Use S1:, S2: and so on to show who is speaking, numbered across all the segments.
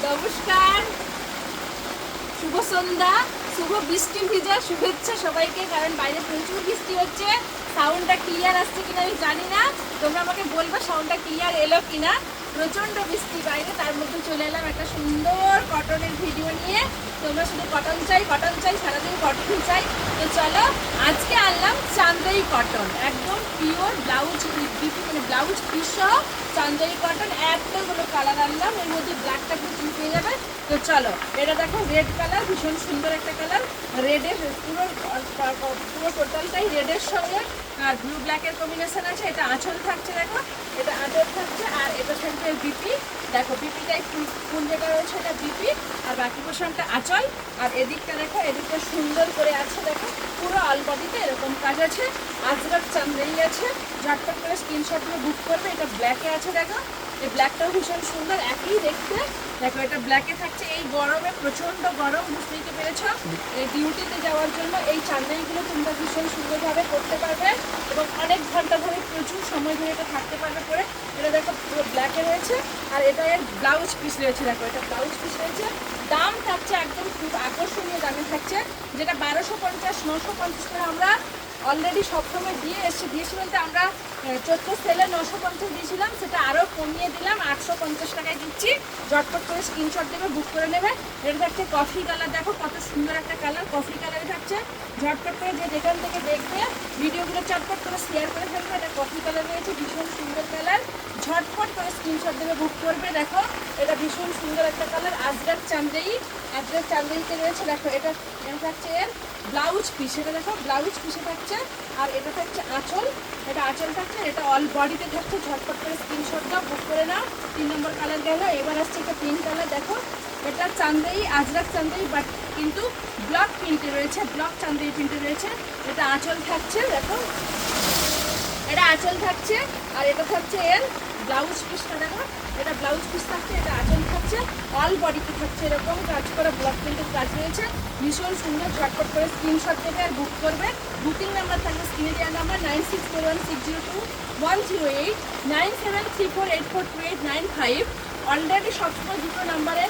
S1: নমস্কার, শুভ সন্ধ্যা, শুভ বৃষ্টি ভিজা শুভেচ্ছা সবাইকে। কারণ বাইরে প্রচুর বৃষ্টি হচ্ছে। সাউন্ডটা ক্লিয়ার আসছে কিনা আমি জানি না, তোমরা আমাকে বলবে সাউন্ডটা ক্লিয়ার এলো কিনা। প্রচণ্ড বৃষ্টি বাইরে, তার মধ্যে চলে এলাম একটা সুন্দর কটনের ভিডিও নিয়ে। তোমরা শুধু কটন চাই সারাদিন কটন চাই। তো চলো, আজকে আনলাম চান্দেই কটন, একদম পিওর ব্লাউজ, মানে ব্লাউজ পিস সহ চান্দেই কটন। এতগুলো কালার আনলাম, এর মধ্যে ব্ল্যাকটা কিছু পেয়ে যাবে। তো চলো, এটা দেখো রেড কালার, ভীষণ সুন্দর একটা কালার। রেডের পুরো টোটালটাই রেডের সঙ্গে আর ব্লু ব্ল্যাকের কম্বিনেশন আছে। এটা আঁচল থাকছে, দেখো এটা আঁচল থাকছে। আর এটা থাকবে বিপি, দেখো বিপিটাই ফুল যেটা রয়েছে এটা বিপি, আর বাকি পোর্শনটা আঁচল। আর এদিকটা দেখো, এদিকটা সুন্দর করে আছে, দেখো পুরো অল বডিতে এরকম কাজ আছে। আজরাক চান্দেই আছে, ঝটপট করে স্ক্রিনশট নিয়ে বুক করবে। এটা ব্ল্যাকে আছে, দেখো এই ব্ল্যাকটাও ভীষণ সুন্দর, একই দেখতে। দেখো এটা ব্ল্যাকে থাকছে। এই গরমে প্রচণ্ড গরম, বুঝতেই তো পেরেছ। এই ডিউটিতে যাওয়ার জন্য এই চান্দেইগুলো তোমরা ভীষণ সুন্দরভাবে করতে পারবে এবং অনেক ঘন্টা ধরে প্রচুর সময় ধরে এটা থাকতে পারবে পরে। এটা দেখো পুরো ব্ল্যাকে রয়েছে। আর এটা এর ব্লাউজ পিস রয়েছে, দেখো এটা ব্লাউজ পিস রয়েছে। দাম থাকছে একদম খুব আকর্ষণীয় দামে থাকছে, যেটা 1250 950 করে আমরা অলরেডি সবসময় দিয়েছি বলতে আমরা 14 সেলে 950 দিয়েছিলাম, সেটা আরও কমিয়ে দিলাম, 850 টাকায় দিচ্ছি। ঝটপট করে স্ক্রিনশট দেবে, বুক করে নেবে। এটা থাকছে কফি কালার, দেখো কত সুন্দর একটা কালার, কফি কালারে থাকছে। ঝটপট করে যে যেখান থেকে দেখবে ভিডিওগুলো চটপট করে শেয়ার করে ফেলবে। এটা কফি কালার রয়েছে, ভীষণ সুন্দর কালার। ঝটপট করে স্ক্রিনশট দেবে, বুক করবে। দেখো এটা ভীষণ সুন্দর একটা কালার, আজরাক চান্দেইতে রয়েছে। দেখো এটা থাকছে এর ব্লাউজ পিস, এটা দেখো ব্লাউজ পিসে থাকছে। আর এটা থাকছে আঁচল, এটা আঁচল থাকছে, এটা অল বডিতে থাকছে। ঝটপট করে স্ক্রিনশট দাও, বুক করে নাও। 3 নম্বর কালার গেল, এবার আসছে একটা পিঙ্ক কালার। দেখো এটা চান্দেই, আজরাক চান্দেই, বাট কিন্তু ব্লক প্রিন্টে রয়েছে, ব্লক চান্দেই প্রিন্টে রয়েছে। এটা আঁচল থাকছে, দেখো এটা আঁচল থাকছে। আর এটা থাকছে এর ব্লাউজ পিসটা, দেখো এটা ব্লাউজ পিস থাকছে, এটা আঁচল থাকছে। অল বডিতে থাকছে এরকম কাজ করা ব্লক প্রিন্টের কাজ রয়েছে, ভীষণ সুন্দর। ঝটপট করে স্ক্রিনশট দেবে আর বুক করবে। বুকিং নাম্বার থাকবে স্ক্রিনে দেওয়া নাম্বার 9641602108 9734842895। অলরেডি সবসময় দুটো নাম্বারে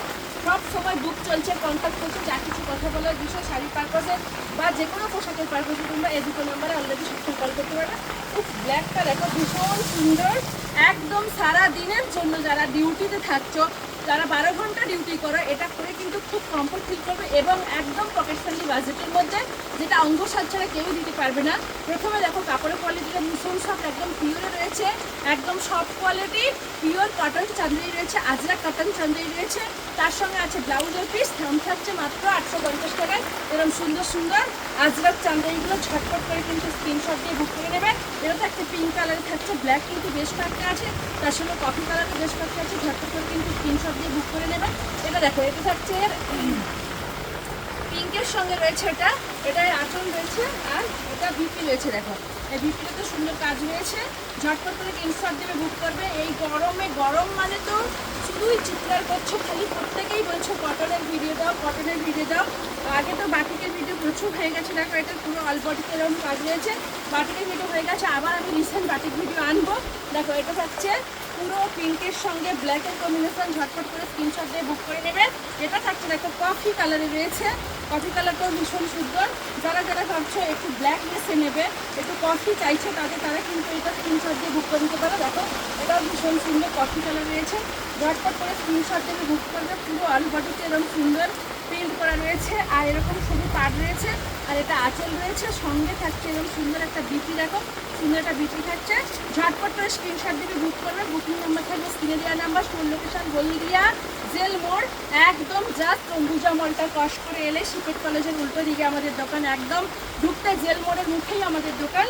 S1: সব সময় বুক চলছে, কন্ট্যাক্ট করছে। যা কিছু কথা বলার বিষয়, শাড়ি পারপাসে বা যে কোনো পোশাকের পারপাসে তোমরা এই দুটো নাম্বারে অলরেডি সবসময় কল করতে পারবে। খুব ব্ল্যাকটা দেখো ভীষণ সুন্দর, একদম সারা দিনের জন্য যারা ডিউটিতে থাকছো, যারা 12 ঘন্টা ডিউটি করো, এটা করে কিন্তু খুব কমফোর্ট ফিল করবে এবং একদম পকেট ফ্রেন্ডলি বাজেটের মধ্যে, যেটা অঙ্গ সাজ ছাড়া কেউই দিতে পারবে না। প্রথমে দেখো কাপড়ের কোয়ালিটিটা ভীষণ সফট, একদম পিওরে রয়েছে, একদম সফট কোয়ালিটি পিওর কটন চান্দেই রয়েছে, আজরাক কটন চান্দেই রয়েছে। তার সঙ্গে আছে ব্লাউজের পিস, দাম থাকছে মাত্র 850 টাকায়। এরকম সুন্দর সুন্দর আজরাক চান্দেইগুলো ঝটপট করে কিন্তু স্ক্রিনশট দিয়ে বুক করে নেবে। এটা থাকছে পিঙ্ক কালারে, থাকছে ব্ল্যাক কিন্তু বেশ কয়েকটা আছে, তার সঙ্গে কফি কালারে বেশ কয়েকটা আছে। ঝটপট করে কিন্তু স্ক্রিনশট দিয়ে বুক করে নেবে। এটা দেখো এটা থাকছে পিঙ্কের সঙ্গে রয়েছে, এটার আঁচল রয়েছে, আর এটা বিপি রয়েছে। দেখো এই বিপিতে তো সুন্দর কাজ রয়েছে। ঝটপট করে স্ক্রিনশট দেবে, বুক করবে। এই গরমে, গরম মানে তো শুধুই চিৎকার করছো, খালি প্রত্যেকেই বলছো কটনের ভিডিও দাও, কটনের ভিডিও দাও। আগে তো বাটিকের ভিডিও প্রচুর হয়ে গেছে, দেখো এটা পুরো অল বডিতে এরকম কাজ রয়েছে। বাটিকের ভিডিও হয়ে গেছে, আবার আমি রিসেন্ট বাটিক ভিডিও আনবো। দেখো এটা থাকছে পুরো পিঙ্কের সঙ্গে ব্ল্যাকের কম্বিনেশন। ঝটপট করে স্ক্রিনশট দিয়ে বুক করে নেবে। এটা থাকছে দেখো কফি কালারে রয়েছে, কফি কালারটাও ভীষণ সুন্দর। যারা যারা ভাবছো একটু ব্ল্যাক ড্রেসে নেবে, একটু কফি চাইছে, তারা কিন্তু এটা স্ক্রিনশট দিয়ে বুক করে নিতে পারো। দেখো এটাও ভীষণ সুন্দর কফি কালার রয়েছে। ঝটপট করে স্ক্রিনশট দিয়ে বুক করবে। পুরো অল বডিতে এরকম সুন্দর প্রিন্ট করা রয়েছে, আর এরকম সবু পাড় রয়েছে, আর এটা আঁচল রয়েছে। সঙ্গে থাকছে এরকম সুন্দর একটা বিপি, দেখো সুন্দর একটা বিপি থাকছে। ঝটপট করে স্ক্রিনশট দিয়ে বুক করবে। বুকিং নাম্বার থাকবে স্ক্রিনে দেওয়া নাম্বার। স্টোর লোকেশন হলদিয়া জেল মোড়, একদম জাস্ট অম্বুজা মলটা ক্রস করে এলে সিপেট কলেজের উল্টো দিকে আমাদের দোকান, একদম ঢুকতে জেল মোড়ের মুখেই আমাদের দোকান।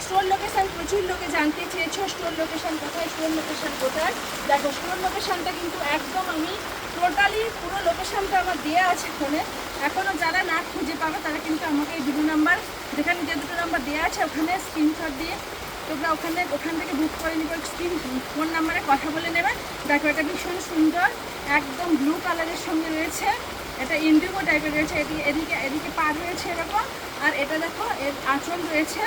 S1: স্টোর লোকেশান প্রচুর লোকে জানতে চেয়েছো, স্টোর লোকেশান কোথায়, স্টোর লোকেশান কোথায়। দেখো স্টোর লোকেশানটা কিন্তু একদম আমি টোটালি পুরো লোকেশানটা আমার দেওয়া আছে ফোনে। এখনও যারা না খুঁজে পাবে তারা কিন্তু আমাকে এই দুটো নাম্বার, যেখানে যে দুটো নাম্বার দেওয়া আছে ওখানে স্ক্রিনশট দিয়ে তোমরা ওখান থেকে বুক করে নিবে, ফোন নাম্বারে কথা বলে নেবে। দেখো এটা ভীষণ সুন্দর, একদম ব্লু কালারের সঙ্গে রয়েছে, এটা ইন্ডিগো টাইপের রয়েছে। এদিকে পার রয়েছে এরকম। আর এটা দেখো এর আঁচল রয়েছে,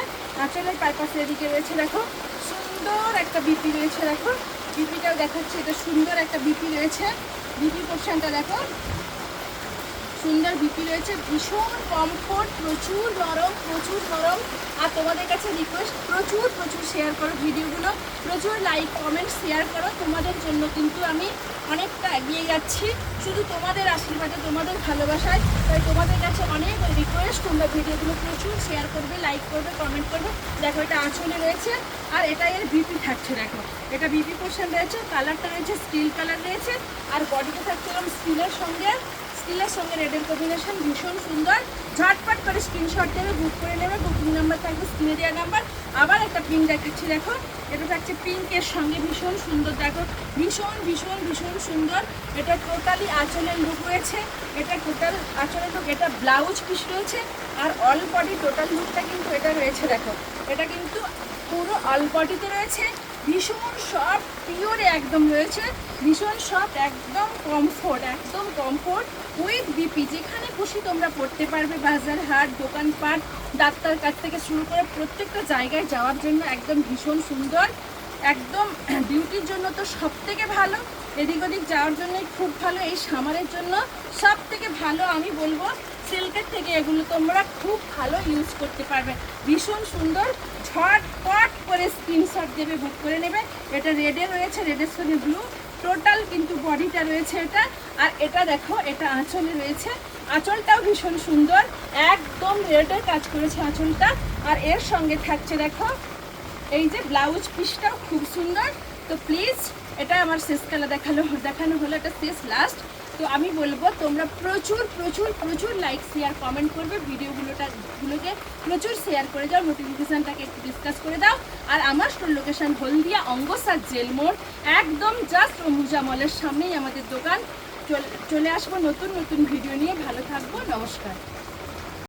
S1: আঁচলের পারপাসে এদিকে রয়েছে দেখো সুন্দর একটা বিপি রয়েছে। দেখো বিপিটাও দেখাচ্ছে, এটা সুন্দর একটা বিপি রয়েছে। বিপি পোর্শনটা দেখো, সুন্দর বিপি রয়েছে, ভীষণ কমফোর্ট, প্রচুর নরম। আর তোমাদের কাছে রিকোয়েস্ট, প্রচুর শেয়ার করো ভিডিওগুলো, প্রচুর লাইক কমেন্ট শেয়ার করো। তোমাদের জন্য কিন্তু আমি অনেকটা এগিয়ে যাচ্ছি, শুধু তোমাদের আশীর্বাদে, তোমাদের ভালোবাসায়। তাই তোমাদের কাছে অনেক রিকোয়েস্ট, তোমরা ভিডিওগুলো প্রচুর শেয়ার করবে, লাইক করবে, কমেন্ট করবে। দেখো এটা আঁচলে রয়েছে, আর এটা এর বিপি থাকছে। দেখো এটা বিপি পোর্শন রয়েছে, কালারটা রয়েছে স্টিল কালার রয়েছে, আর বডিতে থাকছে এরকম স্টিলের সঙ্গে রেডের কম্বিনেশন, ভীষণ সুন্দর। ঝটপট করে স্ক্রিনশট দেবে, বুক করে নেবে। বুকিং নাম্বার থাকবে স্ক্রিনে দেওয়া নাম্বার। আবার একটা পিঙ্ক দেখাচ্ছি, দেখো এটা থাকছে পিঙ্কের সঙ্গে, ভীষণ সুন্দর। দেখো ভীষণ সুন্দর। এটা টোটালি আঁচলের লুক রয়েছে, এটা টোটাল আঁচলের লুক। এটা ব্লাউজ পিস রয়েছে, আর অল বডি টোটাল লুকটা কিন্তু এটা রয়েছে। দেখো এটা কিন্তু পুরো অল বডিতে রয়েছে, ভীষণ সফট, পিওরে একদম রয়েছে, ভীষণ সফট, একদম কমফোর্ট উইথ বিপি। যেখানে খুশি তোমরা পড়তে পারবে, বাজার হাট, দোকানপাট, ডাক্তার কাছ থেকে শুরু করে প্রত্যেকটা জায়গায় যাওয়ার জন্য একদম ভীষণ সুন্দর। একদম ডিউটির জন্য তো সব থেকে ভালো, এদিক ওদিক যাওয়ার জন্যই খুব ভালো। এই সামারের জন্য সব থেকে ভালো আমি বলবো, সিল্কের থেকে এগুলো তোমরা খুব ভালো ইউজ করতে পারবে। ভীষণ সুন্দর, ঝটপট করে স্ক্রিনশট দেবে, বুক করে নেবে। এটা রেডে রয়েছে, রেডের সঙ্গে ব্লু, টোটাল কিন্তু বডিটা রয়েছে এটা। আর এটা দেখো, এটা আঁচলে রয়েছে, আঁচলটাও ভীষণ সুন্দর, একদম রেডের কাজ করেছে আঁচলটা। আর এর সঙ্গে থাকছে দেখো এই যে ব্লাউজ পিসটাও খুব সুন্দর। তো প্লিজ, এটা আমার শেষ কালা দেখানো হলো, এটা শেষ লাস্ট। তো আমি বলবো তোমরা প্রচুর লাইক শেয়ার কমেন্ট করবে, ভিডিওগুলোকে প্রচুর শেয়ার করে যাও, নোটিফিকেশানটাকে একটু ডিসকাস করে দাও। আর আমার স্টোর লোকেশান হলদিয়া অঙ্গসার জেল মোড়, একদম জাস্ট অম্বুজা মলের সামনেই আমাদের দোকান। চলে আসবো নতুন ভিডিও নিয়ে। ভালো থাকবো, নমস্কার।